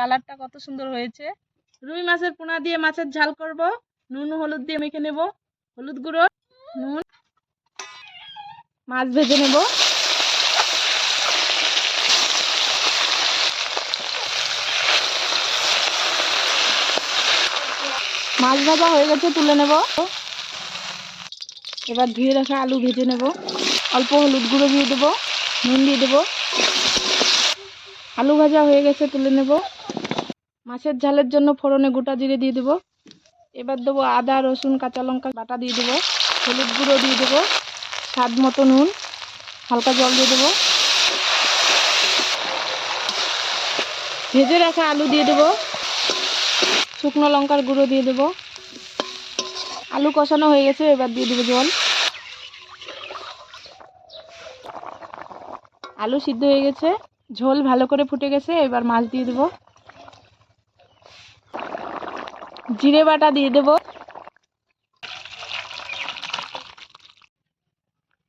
কালারটা কত সুন্দর হয়েছে। রুই মাছের পোনা দিয়ে মাছের ঝাল করব। নুন হলুদ দিয়ে মেখে নেব। হলুদ গুঁড়ো, নুন, মাছ ভেজে নেব। মাছ ভাজা হয়ে গেছে, তুলে নেব। এবার ধুয়ে রাখা আলু ভেজে নেব। অল্প হলুদ গুঁড়ো দিয়ে দেবো, নুন দিয়ে দেবো। আলু ভাজা হয়ে গেছে, তুলে নেব। মাছের ঝালের জন্য ফোড়নে গোটা জিরে দিয়ে দেবো। এবার দেবো আদা রসুন কাঁচা লঙ্কা বাটা দিয়ে দেবো। হলুদ গুঁড়ো দিয়ে দেবো, স্বাদ মতো নুন, হালকা জল দিয়ে দেবো। ভেজে রাখা আলু দিয়ে দেবো। শুকনো লঙ্কার গুঁড়ো দিয়ে দেবো। আলু কষানো হয়ে গেছে, এবার দিয়ে দেবো জল। আলু সিদ্ধ হয়ে গেছে, ঝোল ভালো করে ফুটে গেছে, এবার মাছ দিয়ে দেবো। জিরে বাটা দিয়ে দেবো।